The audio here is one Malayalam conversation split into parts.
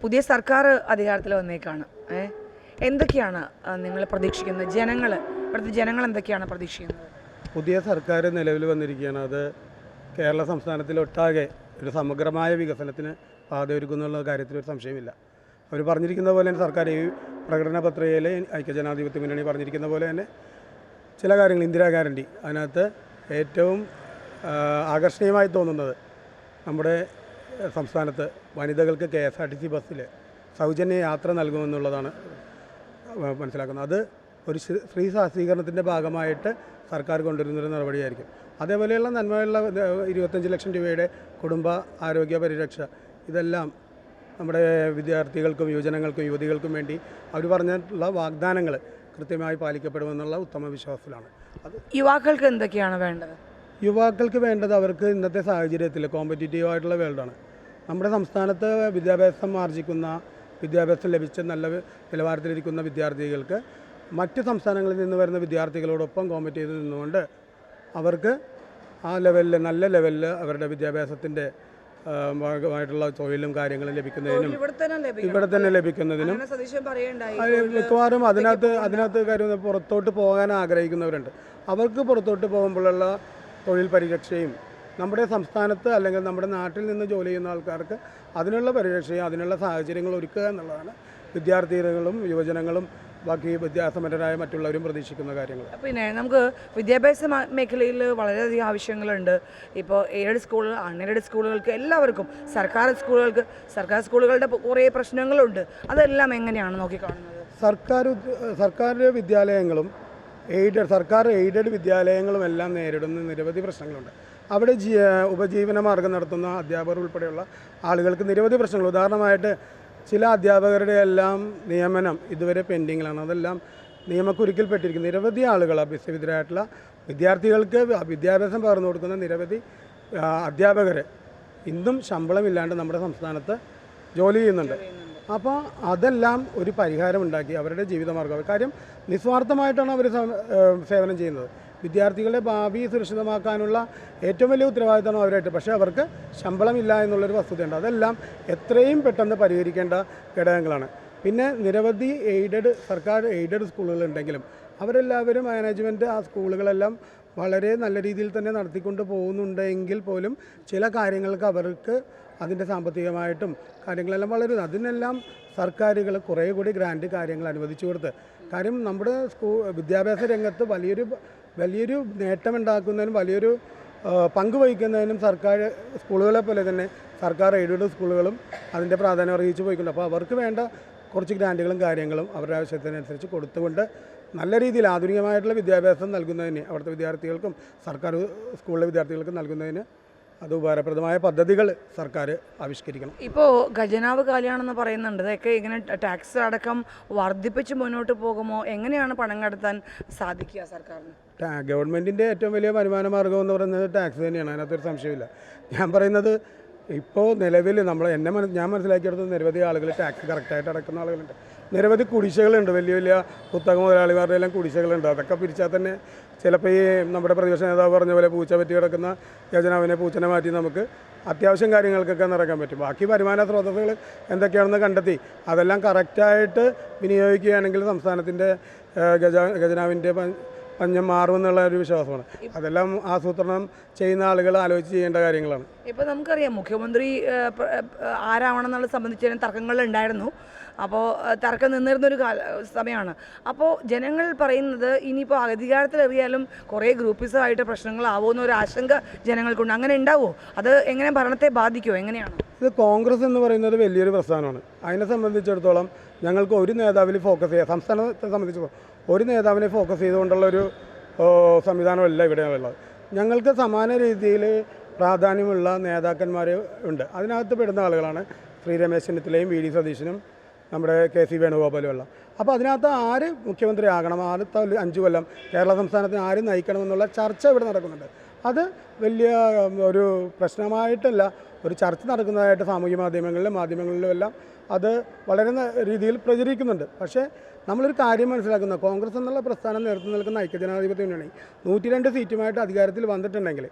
പുതിയ സർക്കാർ അധികാരത്തിൽ വന്നേക്കാണ്. എന്തൊക്കെയാണ് നിങ്ങൾ പ്രതീക്ഷിക്കുന്നത്? ഇവിടുത്തെ ജനങ്ങൾ എന്തൊക്കെയാണ് പ്രതീക്ഷിക്കുന്നത്? പുതിയ സർക്കാർ നിലവിൽ വന്നിരിക്കുകയാണ്. അത് കേരള സംസ്ഥാനത്തിലൊട്ടാകെ ഒരു സമഗ്രമായ വികസനത്തിന് പാതയൊരുക്കുന്നുള്ള കാര്യത്തിൽ ഒരു സംശയമില്ല. അവർ പറഞ്ഞിരിക്കുന്ന പോലെ തന്നെ സർക്കാർ ഈ പ്രകടന പത്രികയിൽ ഐക്യജനാധിപത്യ മുന്നണി പറഞ്ഞിരിക്കുന്ന പോലെ തന്നെ ചില കാര്യങ്ങൾ, ഇന്ദിരാ ഗ്യാരണ്ടി, അതിനകത്ത് ഏറ്റവും ആകർഷണീയമായി തോന്നുന്നത് നമ്മുടെ സംസ്ഥാനത്ത് വനിതകൾക്ക് KSRTC ബസ്സിൽ സൗജന്യ യാത്ര നൽകുമെന്നുള്ളതാണ് മനസ്സിലാക്കുന്നത്. അത് ഒരു സ്ത്രീ ശാക്തീകരണത്തിൻ്റെ ഭാഗമായിട്ട് സർക്കാർ കൊണ്ടുവരുന്നൊരു നടപടിയായിരിക്കും. അതേപോലെയുള്ള നന്മയുള്ള 25 ലക്ഷം രൂപയുടെ കുടുംബ ആരോഗ്യ പരിരക്ഷ, ഇതെല്ലാം നമ്മുടെ വിദ്യാർത്ഥികൾക്കും യുവജനങ്ങൾക്കും യുവതികൾക്കും വേണ്ടി അവർ പറഞ്ഞിട്ടുള്ള വാഗ്ദാനങ്ങൾ കൃത്യമായി പാലിക്കപ്പെടുമെന്നുള്ള ഉത്തമ വിശ്വാസത്തിലാണ്. അത് യുവാക്കൾക്ക് എന്തൊക്കെയാണ് വേണ്ടത്? യുവാക്കൾക്ക് വേണ്ടത് അവർക്ക് ഇന്നത്തെ സാഹചര്യത്തിൽ കോമ്പറ്റീറ്റീവായിട്ടുള്ള വേൾഡാണ്. നമ്മുടെ സംസ്ഥാനത്ത് വിദ്യാഭ്യാസം ആർജിക്കുന്ന, വിദ്യാഭ്യാസം ലഭിച്ച നല്ല നിലവാരത്തിലിരിക്കുന്ന വിദ്യാർത്ഥികൾക്ക് മറ്റ് സംസ്ഥാനങ്ങളിൽ നിന്ന് വരുന്ന വിദ്യാർത്ഥികളോടൊപ്പം കോമ്പറ്റ് ചെയ്ത് നിന്നുകൊണ്ട് അവർക്ക് ആ ലെവലിൽ, നല്ല ലെവലിൽ അവരുടെ വിദ്യാഭ്യാസത്തിൻ്റെ ഭാഗമായിട്ടുള്ള തൊഴിലും കാര്യങ്ങളും ലഭിക്കുന്നതിനും ഇവിടെ തന്നെ ലഭിക്കുന്നതിനും മിക്കവാറും അതിനകത്ത് കാര്യം പുറത്തോട്ട് പോകാൻ ആഗ്രഹിക്കുന്നവരുണ്ട്. അവർക്ക് പുറത്തോട്ട് പോകുമ്പോഴുള്ള തൊഴിൽ പരിരക്ഷയും നമ്മുടെ സംസ്ഥാനത്ത് അല്ലെങ്കിൽ നമ്മുടെ നാട്ടിൽ നിന്ന് ജോലി ചെയ്യുന്ന ആൾക്കാർക്ക് അതിനുള്ള പരിരക്ഷയും അതിനുള്ള സാഹചര്യങ്ങൾ ഒരുക്കുക എന്നുള്ളതാണ് വിദ്യാർത്ഥികളും യുവജനങ്ങളും ബാക്കി വിദ്യാസമ്പന്നരായ മറ്റുള്ളവരും പ്രതീക്ഷിക്കുന്ന കാര്യങ്ങൾ. പിന്നെ നമുക്ക് വിദ്യാഭ്യാസ മേഖലയിൽ വളരെയധികം ആവശ്യങ്ങളുണ്ട്. ഇപ്പോൾ എയ്ഡഡ് സ്കൂൾ, അൺഎയ്ഡഡ് സ്കൂളുകൾക്ക് എല്ലാവർക്കും, സർക്കാർ സ്കൂളുകളുടെ കുറേ പ്രശ്നങ്ങളുണ്ട്. അതെല്ലാം എങ്ങനെയാണ് നോക്കിക്കാണുന്നത്? സർക്കാർ വിദ്യാലയങ്ങളും സർക്കാർ എയ്ഡഡ് വിദ്യാലയങ്ങളും എല്ലാം നേരിടുന്ന നിരവധി പ്രശ്നങ്ങളുണ്ട്. അവിടെ ഉപജീവന മാർഗം നടത്തുന്ന അധ്യാപകർ ഉൾപ്പെടെയുള്ള ആളുകൾക്ക് നിരവധി പ്രശ്നങ്ങൾ. ഉദാഹരണമായിട്ട് ചില അധ്യാപകരുടെ എല്ലാം നിയമനം ഇതുവരെ പെൻഡിങ്ങിലാണ്. അതെല്ലാം നിയമക്കുരുക്കിൽപ്പെട്ടിരിക്കുന്ന നിരവധി ആളുകൾ, അഭ്യസ്തവിദ്യരായിട്ടുള്ള വിദ്യാർത്ഥികൾക്ക് വിദ്യാഭ്യാസം പകർന്നു കൊടുക്കുന്ന നിരവധി അധ്യാപകർ ഇന്നും ശമ്പളമില്ലാണ്ട് നമ്മുടെ സംസ്ഥാനത്ത് ജോലി ചെയ്യുന്നുണ്ട്. അപ്പോൾ അതെല്ലാം ഒരു പരിഹാരമുണ്ടാക്കി അവരുടെ ജീവിതമാർഗ്ഗം, കാര്യം നിസ്വാർത്ഥമായിട്ടാണ് അവർ സേവനം ചെയ്യുന്നത്. വിദ്യാർത്ഥികളുടെ ഭാവി സുരക്ഷിതമാക്കാനുള്ള ഏറ്റവും വലിയ ഉത്തരവാദിത്തമാണ് അവരായിട്ട്. പക്ഷേ അവർക്ക് ശമ്പളമില്ല എന്നുള്ളൊരു വസ്തുതയുണ്ട്. അതെല്ലാം എത്രയും പെട്ടെന്ന് പരിഹരിക്കേണ്ട ഘടകങ്ങളാണ്. പിന്നെ നിരവധി സർക്കാർ എയ്ഡഡ് സ്കൂളുകളുണ്ടെങ്കിലും അവരെല്ലാവരും മാനേജ്മെൻറ്റ് ആ സ്കൂളുകളെല്ലാം വളരെ നല്ല രീതിയിൽ തന്നെ നടത്തിക്കൊണ്ട് പോകുന്നുണ്ടെങ്കിൽ പോലും ചില കാര്യങ്ങൾക്ക് അവർക്ക് അതിൻ്റെ സാമ്പത്തികമായിട്ടും കാര്യങ്ങളെല്ലാം വളരെ, അതിനെല്ലാം സർക്കാരുകൾ കുറേ കൂടി ഗ്രാൻഡ് കാര്യങ്ങൾ അനുവദിച്ചു കൊടുത്ത്, കാര്യം നമ്മുടെ വിദ്യാഭ്യാസ രംഗത്ത് വലിയൊരു നേട്ടമുണ്ടാക്കുന്നതിനും വലിയൊരു പങ്ക് വഹിക്കുന്നതിനും സർക്കാർ സ്കൂളുകളെ പോലെ തന്നെ സർക്കാർ എയ്ഡഡ് സ്കൂളുകളും അതിൻ്റെ പ്രാധാന്യം അറിയിച്ചു പോയിട്ടുണ്ട്. അപ്പോൾ അവർക്ക് വേണ്ട കുറച്ച് ഗ്രാൻറ്റുകളും കാര്യങ്ങളും അവരുടെ ആവശ്യത്തിനനുസരിച്ച് കൊടുത്തുകൊണ്ട് നല്ല രീതിയിൽ ആധുനികമായിട്ടുള്ള വിദ്യാഭ്യാസം നൽകുന്നതിന് അവിടുത്തെ വിദ്യാർത്ഥികൾക്കും സർക്കാർ സ്കൂളിലെ വിദ്യാർത്ഥികൾക്കും നൽകുന്നതിന് അത് ഉപകാരപ്രദമായ പദ്ധതികൾ സർക്കാർ ആവിഷ്കരിക്കണം. ഇപ്പോൾ ഖജനാവ് കാലിയാണെന്ന് പറയുന്നുണ്ട്. അതൊക്കെ ഇങ്ങനെ ടാക്സ് അടക്കം വർദ്ധിപ്പിച്ച് മുന്നോട്ട് പോകുമോ? എങ്ങനെയാണ് പണം കടത്താൻ സാധിക്കുക സർക്കാരിന്? ഗവൺമെൻറ്റിൻ്റെ ഏറ്റവും വലിയ വരുമാന മാർഗ്ഗം എന്ന് പറയുന്നത് ടാക്സ് തന്നെയാണ്. അതിനകത്തൊരു സംശയമില്ല. ഞാൻ പറയുന്നത് ഇപ്പോൾ നിലവിൽ ഞാൻ മനസ്സിലാക്കിയെടുത്ത് നിരവധി ആളുകൾ ടാക്സ് കറക്റ്റായിട്ട് അടക്കുന്ന ആളുകളുണ്ട്. നിരവധി കുടിശ്ശികളുണ്ട്. വലിയ കുത്തക മുതലാളിമാരുടെ എല്ലാം കുടിശ്ശികളുണ്ട്. അതൊക്കെ പിരിച്ചാൽ തന്നെ ചിലപ്പോൾ ഈ നമ്മുടെ പ്രതിപക്ഷ നേതാവ് പറഞ്ഞ പോലെ പൂച്ച പറ്റി കിടക്കുന്ന ഖജനാവിനെ പൂച്ചനെ മാറ്റി നമുക്ക് അത്യാവശ്യം കാര്യങ്ങൾക്കൊക്കെ നിറക്കാൻ പറ്റും. ബാക്കി വരുമാന സ്രോതസ്സുകൾ എന്തൊക്കെയാണെന്ന് കണ്ടെത്തി അതെല്ലാം കറക്റ്റായിട്ട് വിനിയോഗിക്കുകയാണെങ്കിൽ സംസ്ഥാനത്തിൻ്റെ ഖജനാവിൻ്റെ പഞ്ഞം മാറുമെന്നുള്ള ഒരു വിശ്വാസമാണ്. അതെല്ലാം ആസൂത്രണം ചെയ്യുന്ന ആളുകൾ ആലോചിച്ച് ചെയ്യേണ്ട കാര്യങ്ങളാണ്. ഇപ്പോൾ നമുക്കറിയാം മുഖ്യമന്ത്രി ആരാവണമെന്നുള്ളത് സംബന്ധിച്ച് തർക്കങ്ങളുണ്ടായിരുന്നു. അപ്പോൾ തർക്കം നിന്നിരുന്നൊരു സമയമാണ്. അപ്പോൾ ജനങ്ങൾ പറയുന്നത് ഇനിയിപ്പോൾ അധികാരത്തിലേറിയാലും കുറേ ഗ്രൂപ്പിസമായിട്ട് പ്രശ്നങ്ങളാവുമെന്നൊരു ആശങ്ക ജനങ്ങൾക്കുണ്ട്. അങ്ങനെ ഉണ്ടാവുമോ? അത് എങ്ങനെ ഭരണത്തെ ബാധിക്കുമോ? എങ്ങനെയാണ് ഇത്? കോൺഗ്രസ് എന്ന് പറയുന്നത് വലിയൊരു പ്രസ്ഥാനമാണ്. അതിനെ സംബന്ധിച്ചിടത്തോളം ഞങ്ങൾക്ക് ഒരു നേതാവിൽ ഫോക്കസ് ചെയ്യാം. സംസ്ഥാനത്തെ സംബന്ധിച്ചിടത്തോളം ഒരു നേതാവിനെ ഫോക്കസ് ചെയ്തുകൊണ്ടുള്ളൊരു സംവിധാനമല്ല ഇവിടെ ഉള്ളത്. ഞങ്ങൾക്ക് സമാന രീതിയിൽ പ്രാധാന്യമുള്ള നേതാക്കന്മാർ ഉണ്ട്. അതിനകത്ത് പെടുന്ന ആളുകളാണ് ശ്രീ രമേശ് ചെന്നിത്തലയും VD സതീശനും നമ്മുടെ KC വേണുഗോപാലുമെല്ലാം. അപ്പോൾ അതിനകത്ത് ആര് മുഖ്യമന്ത്രി ആകണം, അടുത്ത 5 കൊല്ലം കേരള സംസ്ഥാനത്തിന് ആര് നയിക്കണമെന്നുള്ള ചർച്ച ഇവിടെ നടക്കുന്നുണ്ട്. അത് വലിയ ഒരു പ്രശ്നമായിട്ടല്ല, ഒരു ചർച്ച നടക്കുന്നതായിട്ട് സാമൂഹ്യ മാധ്യമങ്ങളിലും എല്ലാം അത് വളരെ രീതിയിൽ പ്രചരിക്കുന്നുണ്ട്. പക്ഷേ നമ്മളൊരു കാര്യം മനസ്സിലാക്കുന്ന, കോൺഗ്രസ് എന്നുള്ള പ്രസ്ഥാനം നേതൃത്വം നിൽക്കുന്ന ഐക്യജനാധിപത്യ മുന്നണി 102 സീറ്റുമായിട്ട് അധികാരത്തിൽ വന്നിട്ടുണ്ടെങ്കിൽ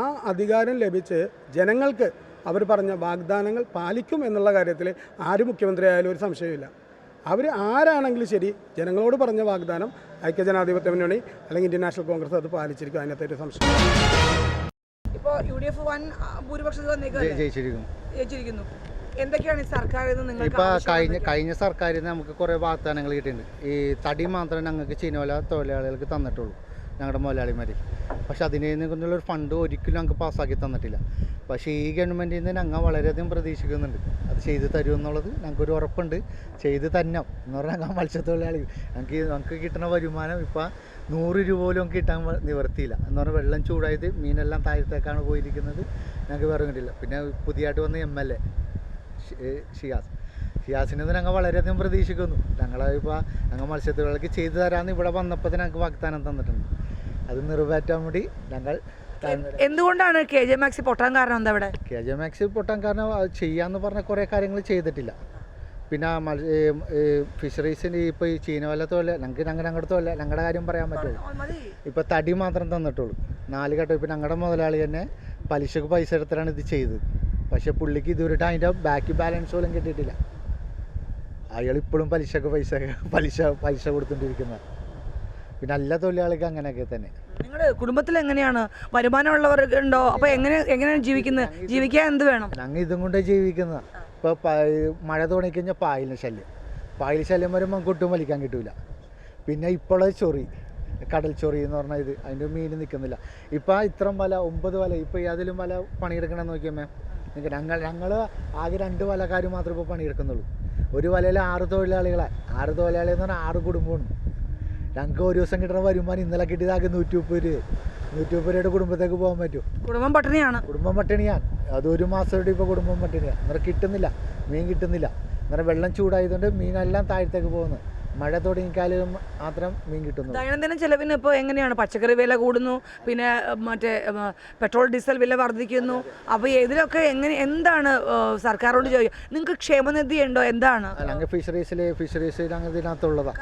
ആ അധികാരം ലഭിച്ച് ജനങ്ങൾക്ക് അവർ പറഞ്ഞ വാഗ്ദാനങ്ങൾ പാലിക്കും എന്നുള്ള കാര്യത്തിൽ ആര് മുഖ്യമന്ത്രി ആയാലും ഒരു സംശയമില്ല. അവർ ആരാണെങ്കിലും ശരി, ജനങ്ങളോട് പറഞ്ഞ വാഗ്ദാനം ഐക്യജനാധിപത്യ മുന്നണി അല്ലെങ്കിൽ ഇന്ത്യൻ നാഷണൽ കോൺഗ്രസ് അത് പാലിച്ചിരിക്കും. അതിനകത്തൊരു സംശയം. ഇപ്പോൾ UDF വൻ ഭൂരിപക്ഷത്തിൽ ജയിച്ചിരിക്കുന്നു. എന്തൊക്കെയാണ് ഈ സർക്കാരിൽ നിന്ന് നിങ്ങൾക്ക് ഇപ്പോൾ കഴിഞ്ഞ സർക്കാരിൽ നിന്ന് നമുക്ക് കുറേ വാഗ്ദാനങ്ങൾ കിട്ടിയിട്ടുണ്ട്. ഈ തടി മാത്രമേ ഞങ്ങൾക്ക് ചീനോല തൊഴിലാളികൾക്ക് തന്നിട്ടുള്ളൂ, ഞങ്ങളുടെ മുതലാളിമാർ. പക്ഷെ അതിനെ നിന്നുള്ളൊരു ഫണ്ട് ഒരിക്കലും ഞങ്ങൾക്ക് പാസ്സാക്കി തന്നിട്ടില്ല. പക്ഷേ ഈ ഗവൺമെൻറ്റിൽ നിന്ന് ഞങ്ങൾ വളരെയധികം പ്രതീക്ഷിക്കുന്നുണ്ട്. അത് ചെയ്ത് തരുമെന്നുള്ളത് ഞങ്ങൾക്കൊരു ഉറപ്പുണ്ട്. ചെയ്ത് തന്നെ എന്ന് പറഞ്ഞാൽ ഞങ്ങൾ മത്സ്യത്തൊഴിലാളി ഞങ്ങൾക്ക് കിട്ടുന്ന വരുമാനം ഇപ്പോൾ 100 രൂപ പോലും നമുക്ക് കിട്ടാൻ നിവർത്തിയില്ല. എന്ന് പറഞ്ഞാൽ വെള്ളം ചൂടായത് മീനെല്ലാം താഴത്തേക്കാണ് പോയിരിക്കുന്നത്. ഞങ്ങൾക്ക് വേറെ കിട്ടില്ല. പിന്നെ പുതിയതായിട്ട് വന്ന MLA ഷിയാസിനെ ഞങ്ങൾ വളരെയധികം പ്രതീക്ഷിക്കുന്നു. ഞങ്ങൾ മത്സ്യത്തൊഴിലാളിക്ക് ചെയ്തു തരാമെന്ന് ഇവിടെ വന്നപ്പോൾ ഞങ്ങൾക്ക് വാഗ്ദാനം തന്നിട്ടുണ്ട്. അത് നിറവേറ്റാൻ വേണ്ടി ഞങ്ങൾ എന്തുകൊണ്ടാണ് KJ Maxx പൊട്ടാൻ കാരണം എന്താ? ഇവിടെ KJ Maxx പൊട്ടാൻ കാരണം അത് ചെയ്യാമെന്ന് പറഞ്ഞ കുറേ കാര്യങ്ങൾ ചെയ്തിട്ടില്ല. പിന്നെ ഫിഷറീസിന് ഇപ്പോൾ ഈ ചീനവല തൊഴിൽ ഞങ്ങളുടെ തൊഴിൽ ഞങ്ങളുടെ കാര്യം പറയാൻ പറ്റുള്ളൂ. ഇപ്പോൾ തടി മാത്രം തന്നിട്ടുള്ളൂ 4 ഘട്ടം. ഇപ്പോൾ ഞങ്ങളുടെ മുതലാളി തന്നെ പലിശക്ക് പൈസ എടുത്തിട്ടാണ് ഇത് ചെയ്തത്. പക്ഷേ പുള്ളിക്ക് ഇതുവരെയായിട്ട് അതിൻ്റെ ബാക്കി ബാലൻസ് പോലും കിട്ടിയിട്ടില്ല. അയാൾ ഇപ്പോഴും പലിശക്ക് പലിശ കൊടുത്തുകൊണ്ടിരിക്കുന്നത്. പിന്നെ എല്ലാ തൊഴിലാളികൾക്ക് അങ്ങനെയൊക്കെ തന്നെ. നിങ്ങളുടെ കുടുംബത്തിൽ എങ്ങനെയാണ്? വരുമാനമുള്ളവർക്ക് ഉണ്ടോ? അപ്പോൾ എങ്ങനെയാണ് ജീവിക്കുന്നത്? ജീവിക്കാൻ എന്ത് വേണം? ഞങ്ങൾ ഇതും കൊണ്ടേ ജീവിക്കുന്നത്. ഇപ്പോൾ മഴ തുടങ്ങിക്കഴിഞ്ഞാൽ പായൽ ശല്യം വരുമ്പോൾ കൊട്ടും വലിക്കാൻ കിട്ടില്ല. പിന്നെ ഇപ്പോഴത് കടൽ ചൊറി എന്ന് പറഞ്ഞാൽ അതിൻ്റെ മീൻ നിൽക്കുന്നില്ല. ഇപ്പോൾ ഇത്രയും വല 9 വല ഇപ്പോൾ അതിലും വല പണിയെടുക്കണമെന്ന് നോക്കിയമ്മേ. ഞങ്ങൾ ആകെ 2 വലക്കാർ മാത്രമേ ഇപ്പോൾ പണിയെടുക്കുന്നുള്ളൂ. ഒരു വലയിൽ 6 തൊഴിലാളികളാണ്. 6 തൊഴിലാളി എന്ന് പറഞ്ഞാൽ 6 കുടുംബമാണ്. ഞങ്ങൾക്ക് ഒരു ദിവസം കിട്ടുന്ന വരുമാനം ഇന്നലെ കിട്ടിയതാകെ 130 രൂപയുടെ കുടുംബത്തേക്ക് പോകാൻ പറ്റും. കുടുംബം പട്ടിണിയാണ്. അത് 1 മാസമായിട്ട് ഇപ്പോൾ കുടുംബം പട്ടിണിയാണ്. അന്നേരം കിട്ടുന്നില്ല, മീൻ കിട്ടുന്നില്ല. അന്നേരം വെള്ളം ചൂടായതുകൊണ്ട് മീനെല്ലാം താഴത്തേക്ക് പോകുന്നത്. മഴ തുടങ്ങിക്കാലും മാത്രം മീൻ കിട്ടുന്നു. ദൈനംദിന ചെലവിന് ഇപ്പോൾ എങ്ങനെയാണ്? പച്ചക്കറി വില കൂടുന്നു, പിന്നെ മറ്റേ പെട്രോൾ ഡീസൽ വില വർദ്ധിക്കുന്നു. അപ്പോൾ ഇതിലൊക്കെ എന്താണ് സർക്കാരോട് ചോദിക്കുക? നിങ്ങൾക്ക് ക്ഷേമനിധി ഉണ്ടോ? എന്താണ്? ഞങ്ങൾ ഫിഷറീസിൽ അങ്ങനെ ഇതിനകത്തുള്ളതാണ്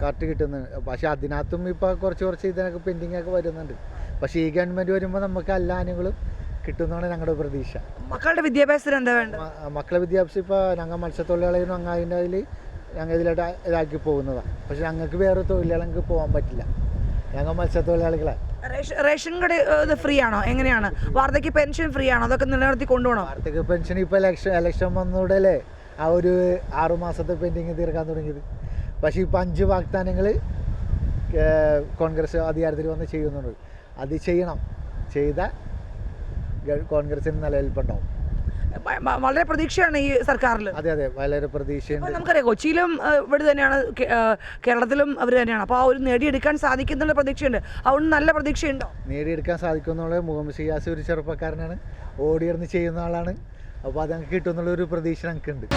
കറക്റ്റ് കിട്ടുന്നത്. പക്ഷേ അതിനകത്തും ഇപ്പോൾ കുറച്ച് ഇതിനൊക്കെ പെൻഡിങ് ഒക്കെ വരുന്നുണ്ട്. പക്ഷേ ഈ ഗവൺമെൻറ് വരുമ്പോൾ നമുക്ക് എല്ലാ ആനുകളും കിട്ടുന്നതാണ് ഞങ്ങളുടെ പ്രതീക്ഷ. മക്കളുടെ വിദ്യാഭ്യാസത്തിന് എന്താ വേണ്ടത്? മക്കളുടെ വിദ്യാഭ്യാസം ഇപ്പോൾ ഞങ്ങൾ മത്സ്യത്തൊഴിലാളികളും അങ്ങ് അതിൻ്റെ അതിൽ ഞങ്ങൾ ഇതിലായിട്ട് ഇതാക്കി പോകുന്നതാണ്. പക്ഷെ ഞങ്ങൾക്ക് വേറെ തൊഴിലാളികൾക്ക് പോകാൻ പറ്റില്ല. ഞങ്ങൾ മത്സ്യത്തൊഴിലാളികളാണ്. റേഷൻ കട ഫ്രീ ആണോ? എങ്ങനെയാണ്? വാർദ്ധക്യ പെൻഷൻ ഫ്രീ ആണോ? അതൊക്കെ നിലനിർത്തി കൊണ്ടുപോകണം. വാർദ്ധക്യ പെൻഷൻ ഇപ്പോൾ ഇലക്ഷൻ വന്നതോടെ ആ ഒരു 6 മാസത്തെ പെൻഡിങ് തീർക്കാൻ തുടങ്ങിയത്. പക്ഷേ ഇപ്പോൾ 5 വാഗ്ദാനങ്ങൾ കോൺഗ്രസ് അധികാരത്തിൽ വന്ന് ചെയ്യുന്നുണ്ട്. അത് ചെയ്താൽ കോൺഗ്രസിന് നിലനിൽപ്പുണ്ടാവും. വളരെ പ്രതീക്ഷയാണ് ഈ സർക്കാരിൽ. അതെ വളരെ പ്രതീക്ഷയുണ്ട്. നമുക്കറിയാം കൊച്ചിയിലും ഇവിടെ തന്നെയാണ്, കേരളത്തിലും അവർ തന്നെയാണ്. അപ്പോൾ ആ ഒരു നേടിയെടുക്കാൻ സാധിക്കുന്നുള്ള പ്രതീക്ഷയുണ്ട്. അതുകൊണ്ട് നല്ല പ്രതീക്ഷയുണ്ടോ? നേടിയെടുക്കാൻ സാധിക്കുമെന്നുള്ള മുഹമ്മദ് ഷിയാസ് ഒരു ചെറുപ്പക്കാരനാണ്, ഓടിയിറന്ന് ചെയ്യുന്ന ആളാണ്. അപ്പോൾ അത് ഞങ്ങൾക്ക് കിട്ടുമെന്നുള്ളൊരു പ്രതീക്ഷ ഞങ്ങൾക്കുണ്ട്.